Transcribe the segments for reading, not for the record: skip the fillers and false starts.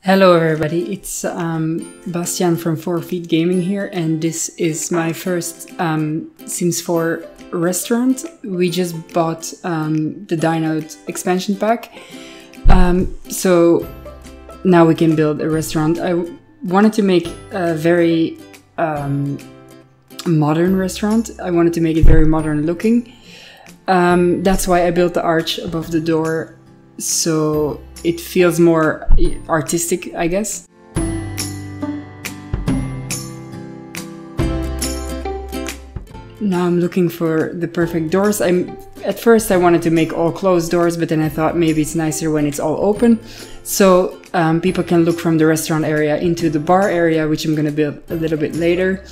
Hello everybody, it's Bastiaan from 4 Feet Gaming here, and this is my first Sims 4 restaurant. We just bought the Dine expansion pack, so now we can build a restaurant. I wanted to make a very modern restaurant. I wanted to make it very modern looking. That's why I built the arch above the door, so it feels more artistic, I guess. Now I'm looking for the perfect doors. At first I wanted to make all closed doors, but then I thought maybe it's nicer when it's all open. So people can look from the restaurant area into the bar area, which I'm gonna build a little bit later.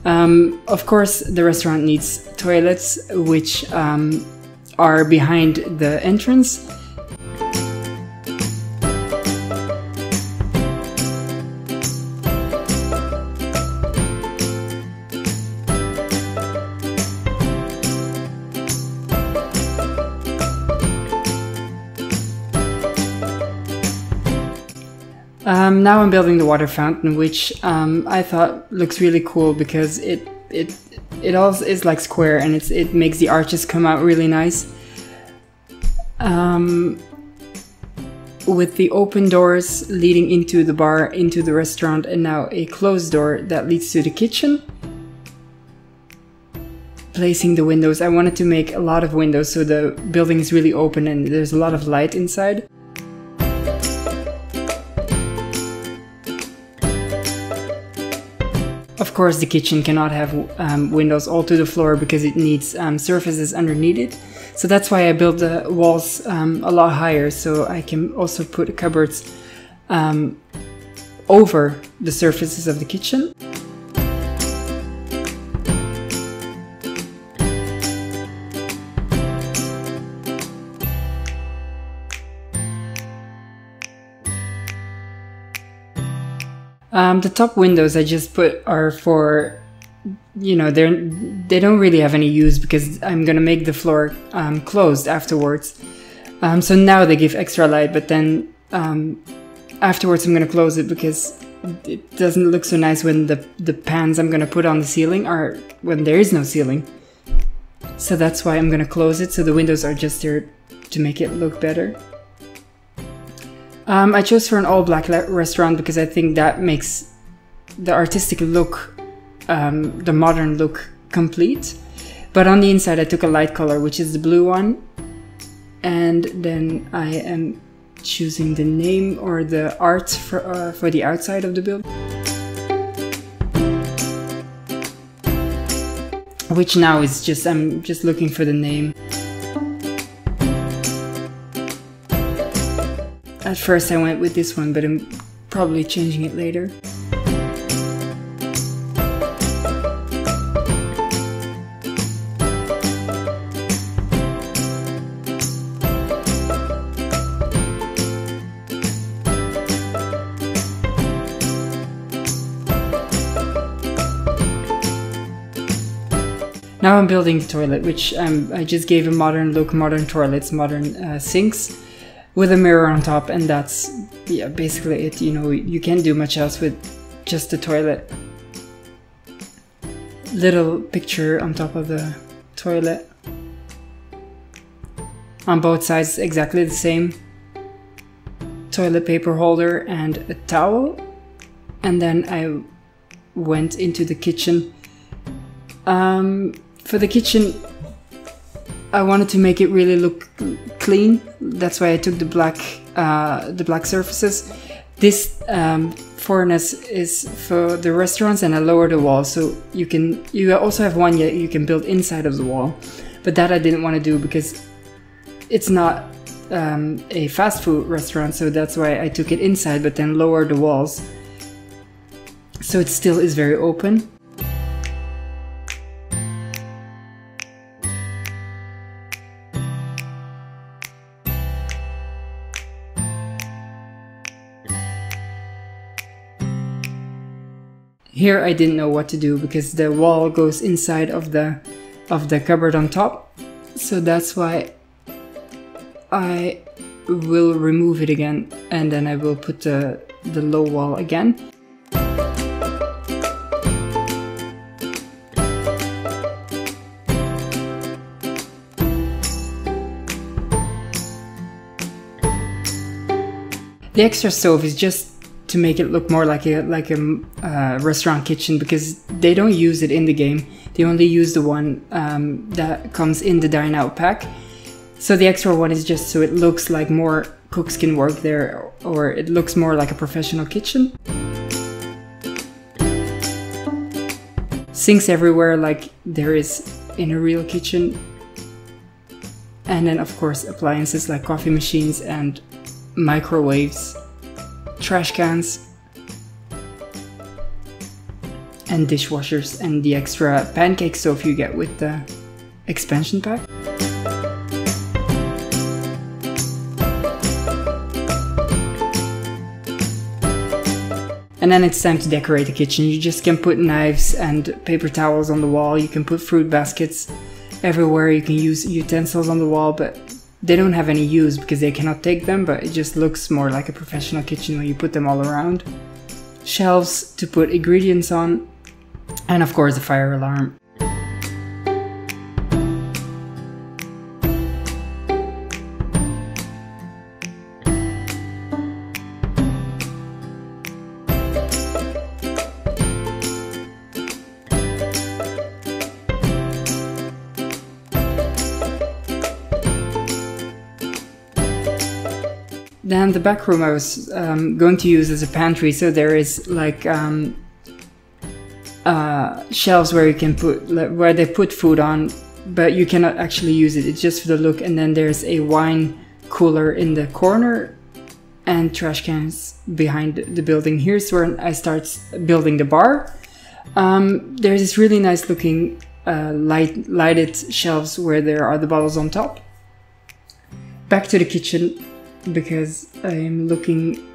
Of course, the restaurant needs toilets, which are behind the entrance. Now I'm building the water fountain, which I thought looks really cool because it all is like square, and it makes the arches come out really nice. With the open doors leading into the bar, into the restaurant, and now a closed door that leads to the kitchen. Placing the windows, I wanted to make a lot of windows so the building is really open and there's a lot of light inside. Of course, the kitchen cannot have windows all to the floor because it needs surfaces underneath it. So that's why I built the walls a lot higher, so I can also put cupboards over the surfaces of the kitchen. The top windows I just put are for, you know, they don't really have any use because I'm gonna make the floor closed afterwards. So now they give extra light, but then afterwards I'm gonna close it because it doesn't look so nice when the pans I'm gonna put on the ceiling are when there is no ceiling. So that's why I'm gonna close it, so the windows are just there to make it look better. I chose for an all-black restaurant because I think that makes the artistic look, the modern look, complete. But on the inside I took a light color, which is the blue one. And then I am choosing the name or the art for the outside of the building. Which now is just, I'm just looking for the name. At first I went with this one, but I'm probably changing it later. Now I'm building the toilet, which I just gave a modern look, modern toilets, modern sinks, with a mirror on top, and that's, yeah, basically it. You know, you can't do much else with just the toilet. Little picture on top of the toilet. On both sides, exactly the same. Toilet paper holder and a towel. And then I went into the kitchen. For the kitchen, I wanted to make it really look clean. That's why I took the black surfaces. This furnace is for the restaurants, and I lowered the wall, so you also have one you can build inside of the wall. But that I didn't want to do because it's not a fast food restaurant, so that's why I took it inside, but then lowered the walls, so it still is very open. Here I didn't know what to do because the wall goes inside of the cupboard on top, so that's why I will remove it again, and then I will put the the low wall again. The extra stove is just to make it look more like a restaurant kitchen, because they don't use it in the game. They only use the one that comes in the Dine Out pack. So the extra one is just so it looks like more cooks can work there, or it looks more like a professional kitchen. Sinks everywhere like there is in a real kitchen. And then of course appliances like coffee machines and microwaves, trash cans, and dishwashers, and the extra pancake stove you get with the expansion pack. And then it's time to decorate the kitchen. You just can put knives and paper towels on the wall. You can put fruit baskets everywhere. You can use utensils on the wall, but they don't have any use because they cannot take them, but it just looks more like a professional kitchen when you put them all around. Shelves to put ingredients on, and of course a fire alarm. Then the back room I was going to use as a pantry, so there is like shelves where you can put, where they put food on, but you cannot actually use it. It's just for the look. And then there's a wine cooler in the corner and trash cans behind the building. Here's where I start building the bar. There's this really nice looking lighted shelves where there are the bottles on top. Back to the kitchen, because I am looking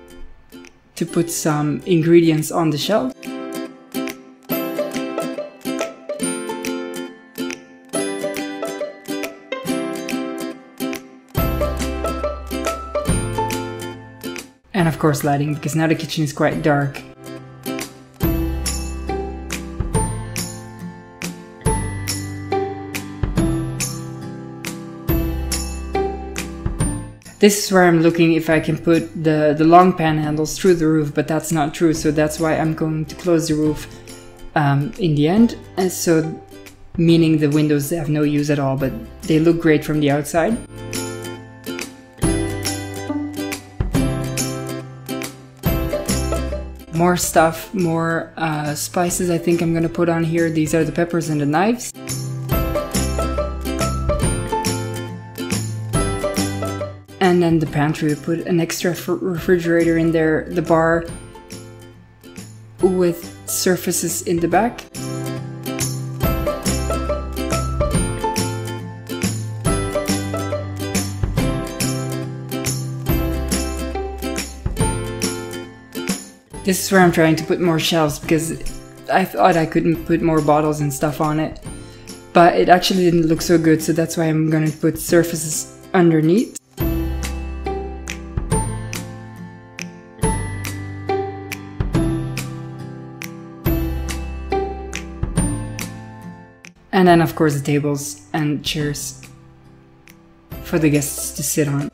to put some ingredients on the shelf. And of course lighting, because now the kitchen is quite dark. This is where I'm looking if I can put the long pan handles through the roof, but that's not true, so that's why I'm going to close the roof in the end. And so, meaning the windows have no use at all, but they look great from the outside. More stuff, more spices I think I'm gonna put on here. These are the peppers and the knives. And then the pantry, we put an extra refrigerator in there, the bar with surfaces in the back. This is where I'm trying to put more shelves, because I thought I couldn't put more bottles and stuff on it, but it actually didn't look so good, so that's why I'm gonna put surfaces underneath. And then of course the tables and chairs for the guests to sit on.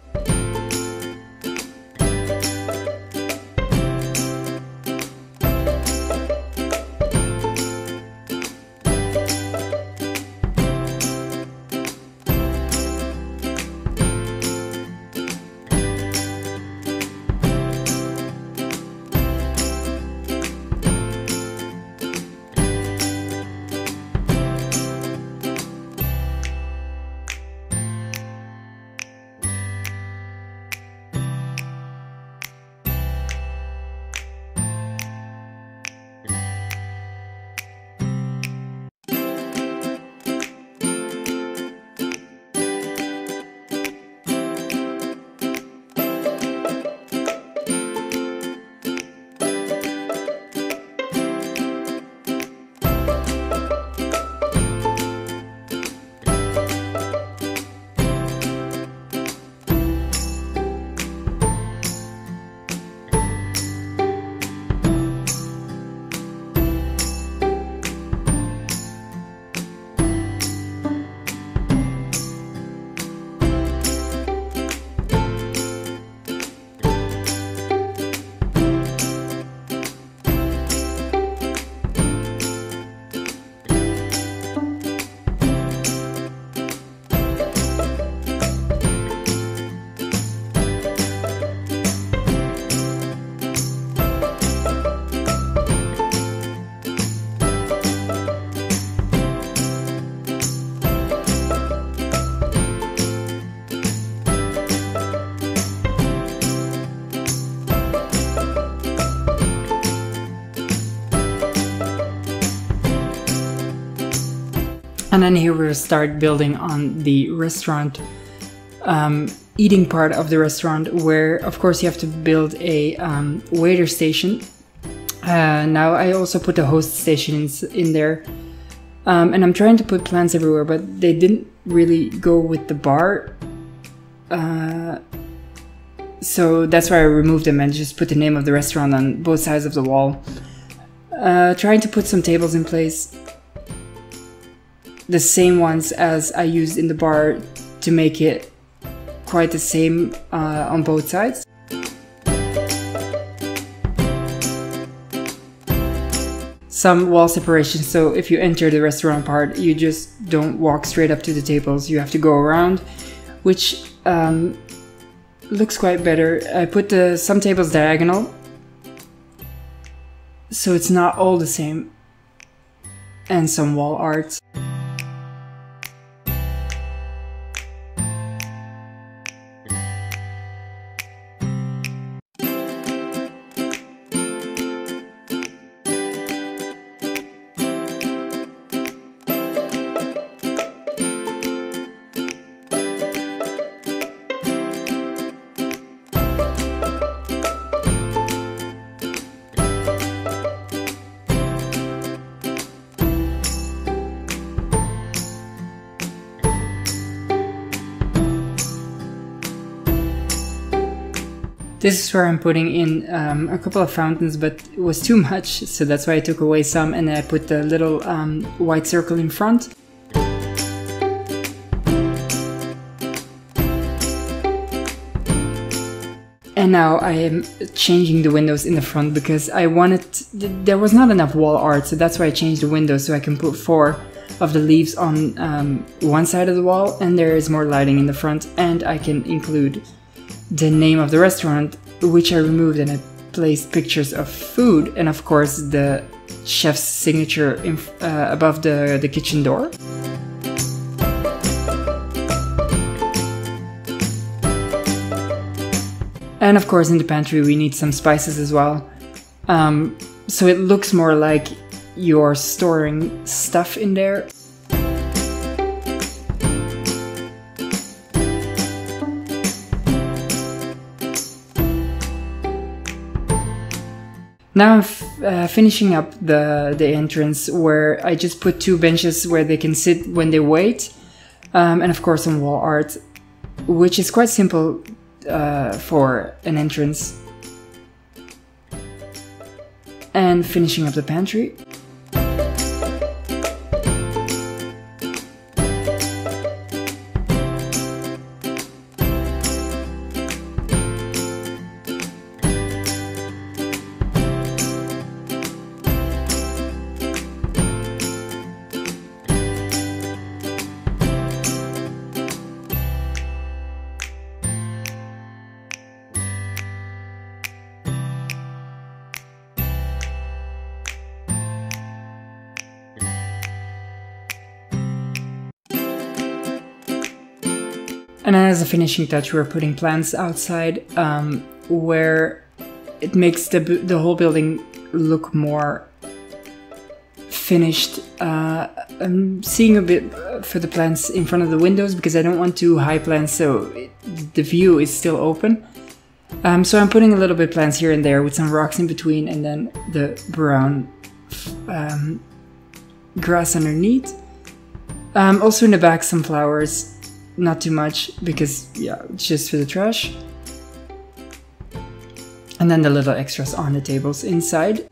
And then here we'll start building on the restaurant, eating part of the restaurant, where of course you have to build a waiter station. Now I also put a host station in there. And I'm trying to put plants everywhere, but they didn't really go with the bar. So that's why I removed them and just put the name of the restaurant on both sides of the wall. Trying to put some tables in place. The same ones as I used in the bar to make it quite the same on both sides. Some wall separation, so if you enter the restaurant part, you just don't walk straight up to the tables, you have to go around, which looks quite better. I put some tables diagonal, so it's not all the same, and some wall art. This is where I'm putting in a couple of fountains, but it was too much, so that's why I took away some, and then I put the little white circle in front. And now I am changing the windows in the front because I wanted... there was not enough wall art, so that's why I changed the windows, so I can put 4 of the leaves on one side of the wall, and there is more lighting in the front, and I can include the name of the restaurant, which I removed, and I placed pictures of food and of course the chef's signature above the kitchen door. And of course in the pantry we need some spices as well, so it looks more like you're storing stuff in there. Now I'm finishing up the entrance, where I just put 2 benches where they can sit when they wait, and of course some wall art, which is quite simple for an entrance. And finishing up the pantry. And then as a finishing touch, we're putting plants outside, where it makes the whole building look more finished. I'm seeing a bit for the plants in front of the windows because I don't want too high plants, so the view is still open. So I'm putting a little bit plants here and there with some rocks in between, and then the brown grass underneath. Also in the back some flowers. Not too much, because yeah, it's just for the trash. And then the little extras on the tables inside.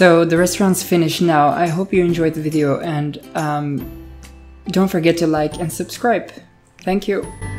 So the restaurant's finished now. I hope you enjoyed the video, and don't forget to like and subscribe. Thank you.